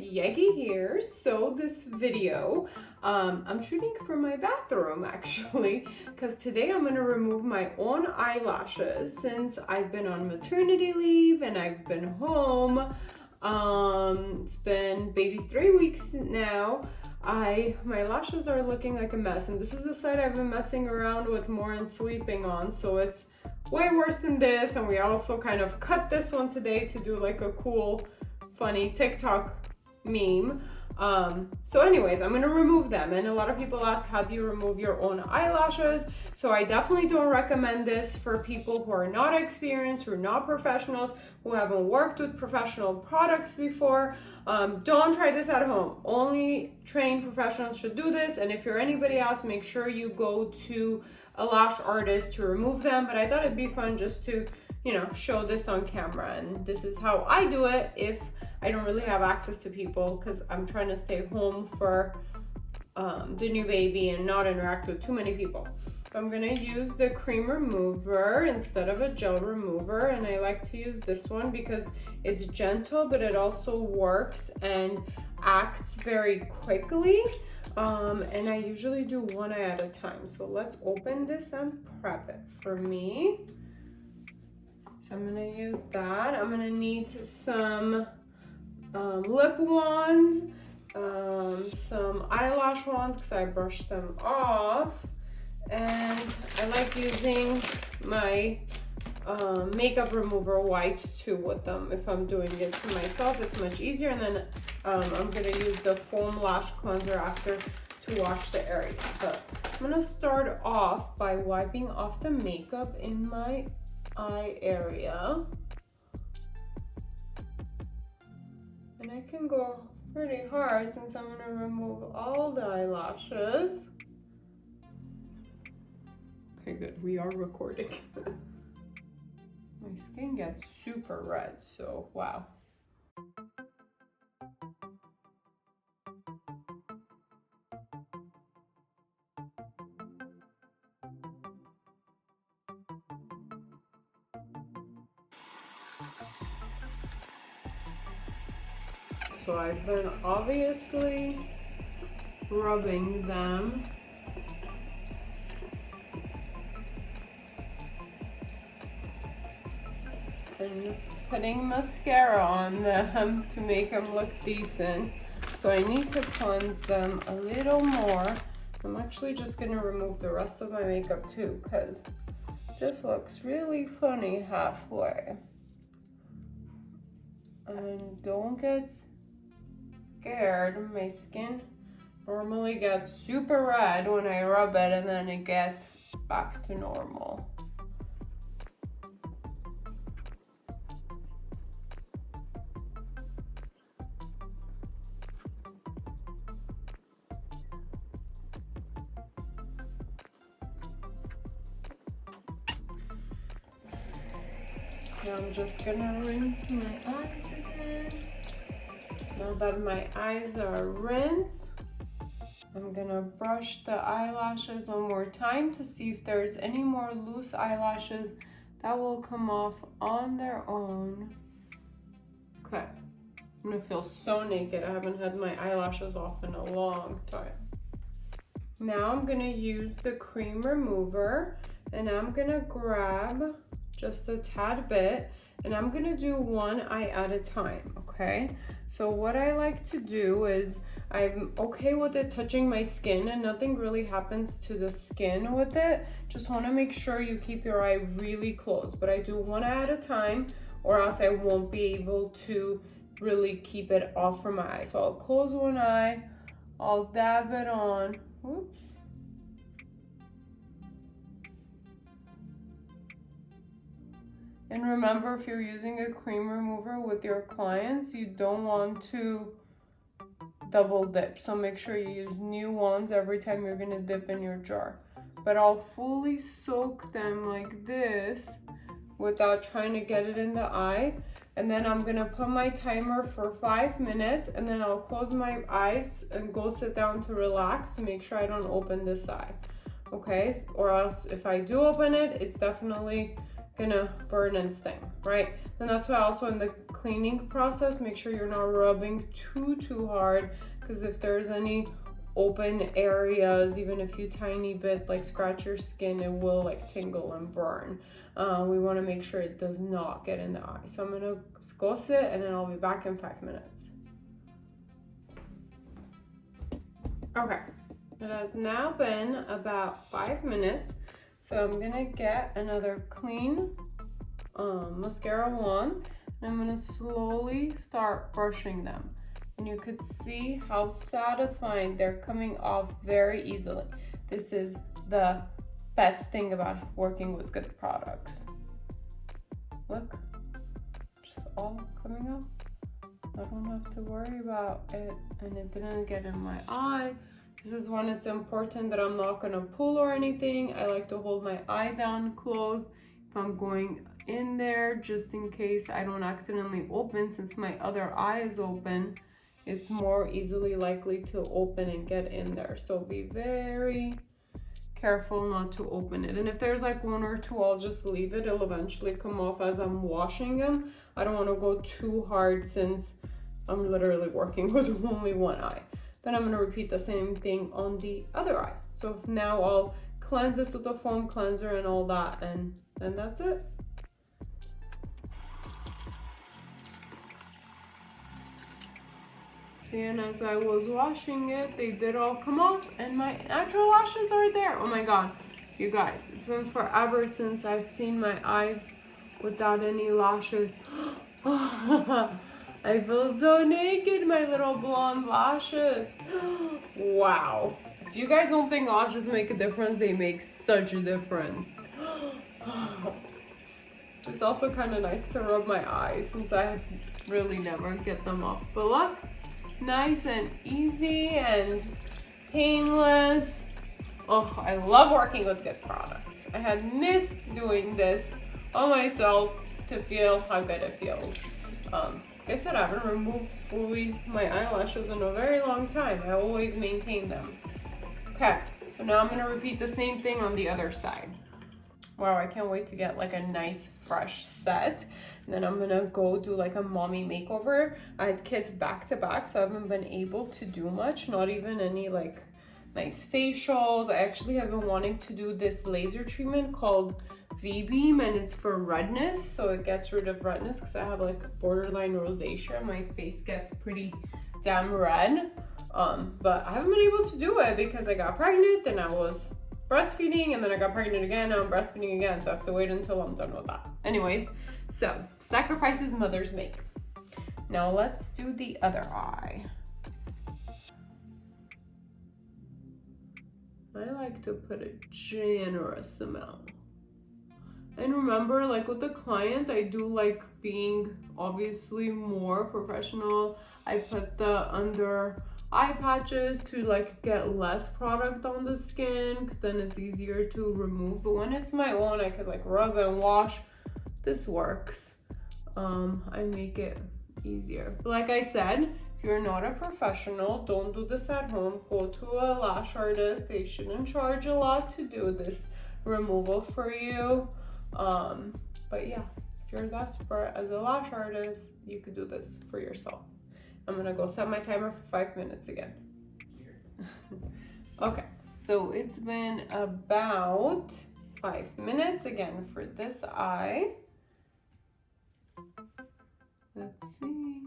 Yegi here. So this video, I'm shooting from my bathroom actually, because today I'm gonna remove my own eyelashes since I've been on maternity leave and I've been home. It's been baby's 3 weeks now. My lashes are looking like a mess, and this is the side I've been messing around with more and sleeping on, so it's way worse than this. And we also kind of cut this one today to do like a cool funny TikTok meme. So anyways, I'm gonna remove them, and a lot of people ask, how do you remove your own eyelashes? So I definitely don't recommend this for people who are not experienced, who are not professionals, who haven't worked with professional products before. Don't try this at home. Only trained professionals should do this, and if you're anybody else, make sure you go to a lash artist to remove them. But I thought it'd be fun just to, you know, show this on camera, and this is how I do it if I don't really have access to people, because I'm trying to stay home for the new baby and not interact with too many people. I'm gonna use the cream remover instead of a gel remover, and I like to use this one because it's gentle, but it also works and acts very quickly. And I usually do one eye at a time. So let's open this and prep it for me. So I'm gonna use that. I'm gonna need some lip wands, some eyelash wands because I brushed them off, and I like using my makeup remover wipes too with them. If I'm doing it to myself, it's much easier. And then I'm gonna use the foam lash cleanser after to wash the area. But I'm gonna start off by wiping off the makeup in my eye area. And I can go pretty hard since I'm gonna remove all the eyelashes. Okay, good, we are recording. My skin gets super red, so wow. So I've been obviously rubbing them. And putting mascara on them to make them look decent. So I need to cleanse them a little more. I'm actually just gonna remove the rest of my makeup too, because this looks really funny halfway. And don't get scared. My skin normally gets super red when I rub it, and then it gets back to normal. Now I'm just gonna rinse my eyes again. Now that my eyes are rinsed, I'm gonna brush the eyelashes one more time to see if there's any more loose eyelashes that will come off on their own. Okay, I'm gonna feel so naked. I haven't had my eyelashes off in a long time. Now I'm gonna use the cream remover, and I'm gonna grab just a tad bit, and I'm gonna do one eye at a time, okay? So what I like to do is, I'm okay with it touching my skin, and nothing really happens to the skin with it. Just wanna make sure you keep your eye really closed, but I do one eye at a time, or else I won't be able to really keep it off from my eye. So I'll close one eye, I'll dab it on, whoops. And remember, if you're using a cream remover with your clients, you don't want to double dip. So make sure you use new ones every time you're gonna dip in your jar. But I'll fully soak them like this without trying to get it in the eye. And then I'm gonna put my timer for 5 minutes, and then I'll close my eyes and go sit down to relax to make sure I don't open this eye. Okay, or else if I do open it, it's definitely gonna burn and sting, right? And that's why also in the cleaning process, make sure you're not rubbing too hard, because if there's any open areas, even a few tiny bit like scratch your skin, it will like tingle and burn. We want to make sure it does not get in the eye. So I'm gonna go sit and then I'll be back in 5 minutes. Okay, it has now been about 5 minutes. So I'm gonna get another clean mascara wand, and I'm gonna slowly start brushing them. And you could see how satisfying they're coming off very easily. This is the best thing about working with good products. Look, just all coming off. I don't have to worry about it, and it didn't get in my eye. This is when it's important that I'm not gonna pull or anything. I like to hold my eye down closed if I'm going in there, just in case I don't accidentally open. Since my other eye is open, it's more easily likely to open and get in there. So be very careful not to open it. And if there's like one or two, I'll just leave it. It'll eventually come off as I'm washing them. I don't want to go too hard since I'm literally working with only one eye. Then I'm going to repeat the same thing on the other eye. So now I'll cleanse this with a foam cleanser and all that, and then that's it. And as I was washing it, they did all come off, and my natural lashes are there. Oh my god, you guys, it's been forever since I've seen my eyes without any lashes. I feel so naked, my little blonde lashes. Wow. If you guys don't think lashes make a difference, they make such a difference. It's also kind of nice to rub my eyes since I really never get them off. But look, nice and easy and painless. Oh, I love working with good products. I had missed doing this on myself to feel how good it feels. Like I said, I haven't removed fully my eyelashes in a very long time. I always maintain them. Okay, so now I'm gonna repeat the same thing on the other side. Wow, I can't wait to get like a nice fresh set. And then I'm gonna go do like a mommy makeover. I had kids back to back, so I haven't been able to do much, not even any like nice facials. I actually have been wanting to do this laser treatment called V-beam, and it's for redness, so it gets rid of redness because I have like borderline rosacea. My face gets pretty damn red, but I haven't been able to do it because I got pregnant and I was breastfeeding, and then I got pregnant again, now I'm breastfeeding again, so I have to wait until I'm done with that. Anyways, so sacrifices mothers make. Now let's do the other eye. I like to put a generous amount. And remember, like with the client, I do like being obviously more professional. I put the under eye patches to like get less product on the skin, because then it's easier to remove. But when it's my own, I could like rub and wash. This works. I make it easier. But like I said, if you're not a professional, don't do this at home. Go to a lash artist. They shouldn't charge a lot to do this removal for you. But yeah, if you're desperate as a lash artist, you could do this for yourself. I'm gonna go set my timer for 5 minutes again. Okay, so it's been about 5 minutes again for this eye. Let's see.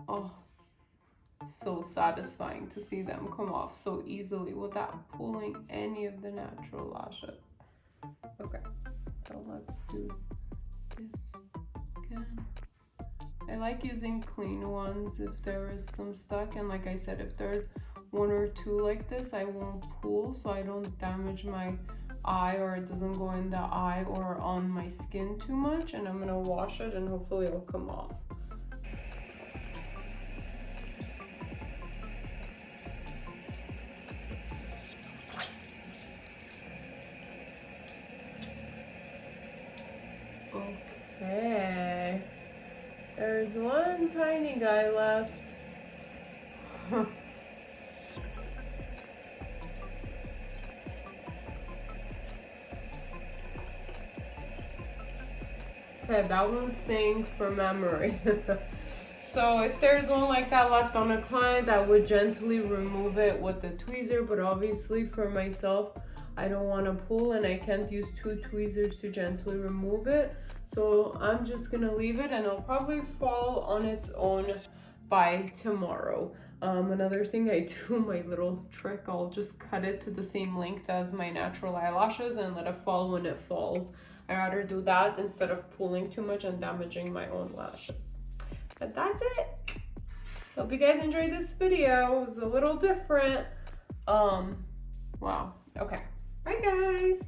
Oh, so satisfying to see them come off so easily without pulling any of the natural lashes. Okay, so let's do this again. I like using clean ones if there is some stuck, and like I said, if there's one or two like this, I won't pull so I don't damage my eye, or it doesn't go in the eye or on my skin too much. And I'm gonna wash it and hopefully it'll come off. Okay, there's one tiny guy left. Okay, that one's staying for memory. So if there's one like that left on a client, I would gently remove it with the tweezer, but obviously for myself, I don't want to pull and I can't use two tweezers to gently remove it. So I'm just gonna leave it and it'll probably fall on its own by tomorrow. Another thing I do, my little trick, I'll just cut it to the same length as my natural eyelashes and let it fall when it falls. I rather do that instead of pulling too much and damaging my own lashes. But that's it. Hope you guys enjoyed this video. It was a little different. Wow. Okay. Bye guys.